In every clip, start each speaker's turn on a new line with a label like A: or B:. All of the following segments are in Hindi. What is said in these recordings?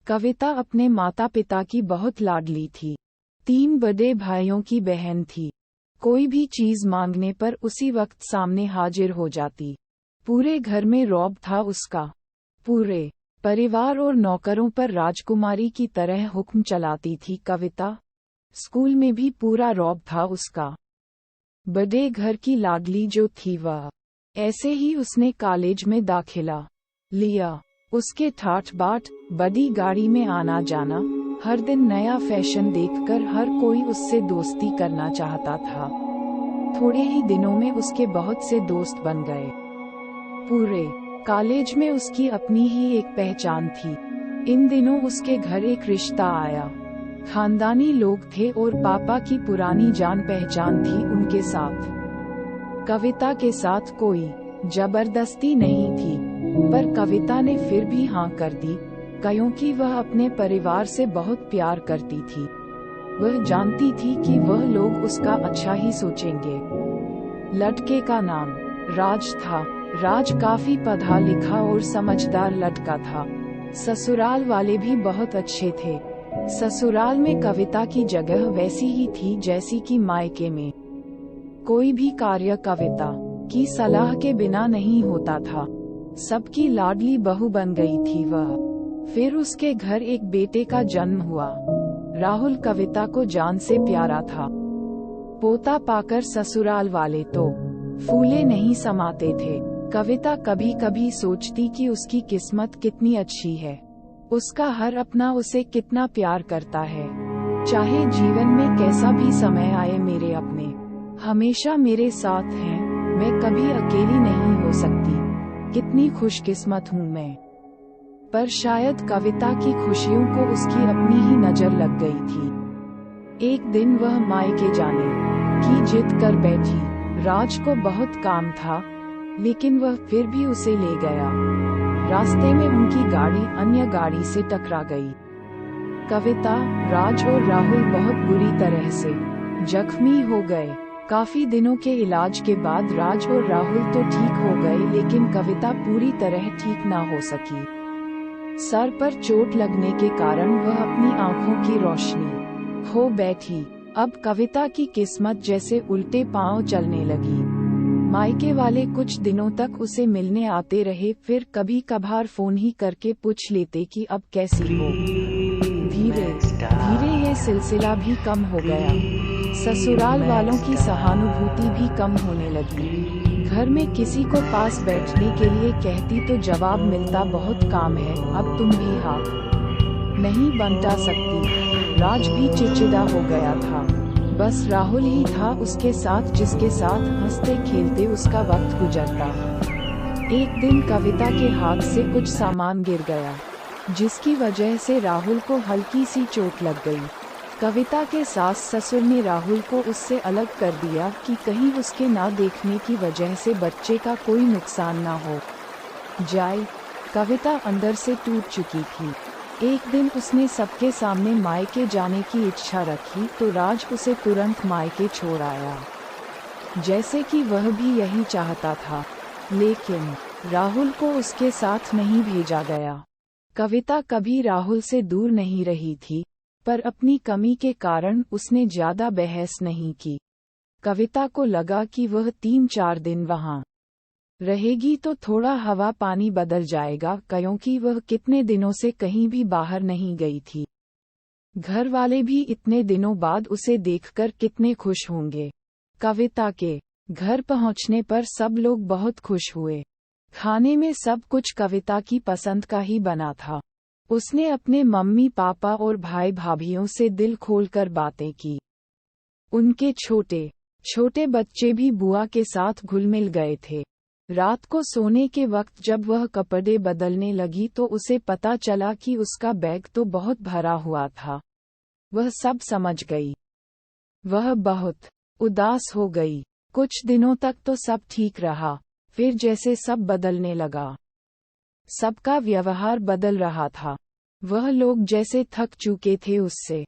A: कविता अपने माता पिता की बहुत लाडली थी। 3 बड़े भाइयों की बहन थी। कोई भी चीज मांगने पर उसी वक्त सामने हाजिर हो जाती। पूरे घर में रौब था उसका। पूरे परिवार और नौकरों पर राजकुमारी की तरह हुक्म चलाती थी कविता। स्कूल में भी पूरा रौब था उसका। बड़े घर की लाडली जो थी वह। ऐसे ही उसने कॉलेज में दाखिला लिया। उसके ठाठ बाट, बड़ी गाड़ी में आना जाना, हर दिन नया फैशन देखकर हर कोई उससे दोस्ती करना चाहता था। थोड़े ही दिनों में उसके बहुत से दोस्त बन गए। पूरे कॉलेज में उसकी अपनी ही एक पहचान थी। इन दिनों उसके घर एक रिश्ता आया। खानदानी लोग थे और पापा की पुरानी जान पहचान थी उनके साथ। कविता के साथ कोई जबरदस्ती नहीं थी, पर कविता ने फिर भी हाँ कर दी, क्योंकि वह अपने परिवार से बहुत प्यार करती थी। वह जानती थी कि वह लोग उसका अच्छा ही सोचेंगे। लड़के का नाम राज था। राज काफी पढ़ा लिखा और समझदार लड़का था। ससुराल वाले भी बहुत अच्छे थे। ससुराल में कविता की जगह वैसी ही थी जैसी कि मायके में। कोई भी कार्य कविता की सलाह के बिना नहीं होता था। सबकी लाडली बहू बन गई थी वह। फिर उसके घर एक बेटे का जन्म हुआ। राहुल कविता को जान से प्यारा था। पोता पाकर ससुराल वाले तो फूले नहीं समाते थे। कविता कभी कभी सोचती कि उसकी किस्मत कितनी अच्छी है। उसका हर अपना उसे कितना प्यार करता है। चाहे जीवन में कैसा भी समय आए, मेरे अपने हमेशा मेरे साथ हैं। मैं कभी अकेली नहीं हो सकती। कितनी खुशकिस्मत हूँ मैं। पर शायद कविता की खुशियों को उसकी अपनी ही नजर लग गई थी। एक दिन वह मायके जाने की जिद कर बैठी। राज को बहुत काम था, लेकिन वह फिर भी उसे ले गया। रास्ते में उनकी गाड़ी अन्य गाड़ी से टकरा गई। कविता, राज और राहुल बहुत बुरी तरह से जख्मी हो गए। काफी दिनों के इलाज के बाद राज और राहुल तो ठीक हो गए, लेकिन कविता पूरी तरह ठीक ना हो सकी। सर पर चोट लगने के कारण वह अपनी आंखों की रोशनी खो बैठी। अब कविता की किस्मत जैसे उल्टे पांव चलने लगी। मायके वाले कुछ दिनों तक उसे मिलने आते रहे, फिर कभी कभार फोन ही करके पूछ लेते कि अब कैसी हो। धीरे धीरे ये सिलसिला भी कम हो गया। ससुराल वालों की सहानुभूति भी कम होने लगी। घर में किसी को पास बैठने के लिए कहती तो जवाब मिलता, बहुत काम है, अब तुम भी हाथ नहीं बंटा सकती। राज भी चिड़चिड़ा हो गया था। बस राहुल ही था उसके साथ, जिसके साथ हंसते खेलते उसका वक्त गुजरता। एक दिन कविता के हाथ से कुछ सामान गिर गया, जिसकी वजह से राहुल को हल्की सी चोट लग गई। कविता के सास ससुर ने राहुल को उससे अलग कर दिया कि कहीं उसके ना देखने की वजह से बच्चे का कोई नुकसान ना हो जाए। कविता अंदर से टूट चुकी थी। एक दिन उसने सबके सामने मायके जाने की इच्छा रखी तो राज उसे तुरंत मायके छोड़ आया, जैसे कि वह भी यही चाहता था। लेकिन राहुल को उसके साथ नहीं भेजा गया। कविता कभी राहुल से दूर नहीं रही थी, पर अपनी कमी के कारण उसने ज्यादा बहस नहीं की। कविता को लगा कि वह 3-4 दिन वहां रहेगी तो थोड़ा हवा पानी बदल जाएगा, क्योंकि वह कितने दिनों से कहीं भी बाहर नहीं गई थी। घर वाले भी इतने दिनों बाद उसे देखकर कितने खुश होंगे। कविता के घर पहुंचने पर सब लोग बहुत खुश हुए। खाने में सब कुछ कविता की पसंद का ही बना था। उसने अपने मम्मी पापा और भाई भाभीओं से दिल खोलकर बातें की। उनके छोटे छोटे बच्चे भी बुआ के साथ घुल मिल गए थे। रात को सोने के वक्त जब वह कपड़े बदलने लगी तो उसे पता चला कि उसका बैग तो बहुत भरा हुआ था। वह सब समझ गई। वह बहुत उदास हो गई। कुछ दिनों तक तो सब ठीक रहा, फिर जैसे सब बदलने लगा। सबका व्यवहार बदल रहा था। वह लोग जैसे थक चुके थे उससे।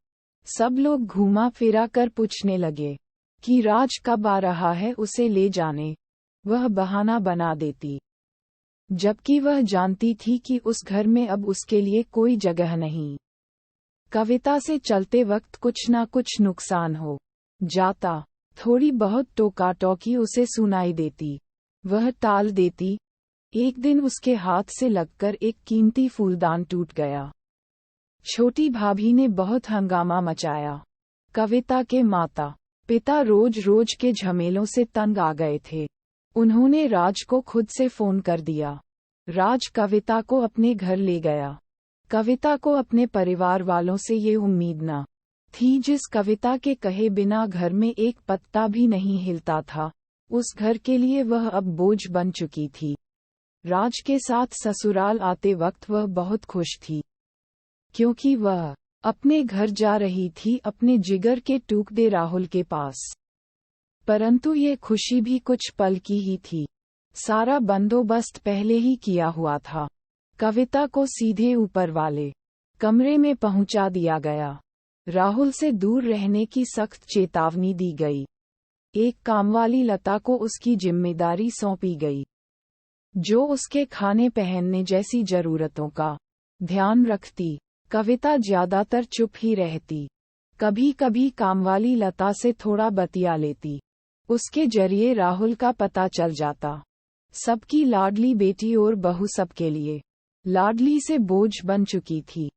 A: सब लोग घूमा फिरा कर पूछने लगे कि राज कब आ रहा है उसे ले जाने। वह बहाना बना देती। जबकि वह जानती थी कि उस घर में अब उसके लिए कोई जगह नहीं। कविता से चलते वक्त कुछ ना कुछ नुकसान हो जाता। थोड़ी बहुत टोका-टोकी उसे सुनाई देती। वह टाल देती। एक दिन उसके हाथ से लगकर एक कीमती फूलदान टूट गया। छोटी भाभी ने बहुत हंगामा मचाया। कविता के माता पिता रोज रोज के झमेलों से तंग आ गए थे। उन्होंने राज को खुद से फोन कर दिया। राज कविता को अपने घर ले गया। कविता को अपने परिवार वालों से ये उम्मीद न थी जिस कविता के कहे बिना घर में एक पत्ता भी नहीं हिलता था, उस घर के लिए वह अब बोझ बन चुकी थी। राज के साथ ससुराल आते वक्त वह बहुत खुश थी, क्योंकि वह अपने घर जा रही थी, अपने जिगर के टुकड़े राहुल के पास। परंतु ये खुशी भी कुछ पल की ही थी। सारा बंदोबस्त पहले ही किया हुआ था। कविता को सीधे ऊपर वाले कमरे में पहुंचा दिया गया। राहुल से दूर रहने की सख्त चेतावनी दी गई। एक कामवाली लता को उसकी जिम्मेदारी सौंपी गई, जो उसके खाने पहनने जैसी जरूरतों का ध्यान रखती। कविता ज्यादातर चुप ही रहती। कभी कभी कामवाली लता से थोड़ा बतिया लेती। उसके जरिए राहुल का पता चल जाता। सबकी लाडली बेटी और बहू सबके लिए लाडली से बोझ बन चुकी थी।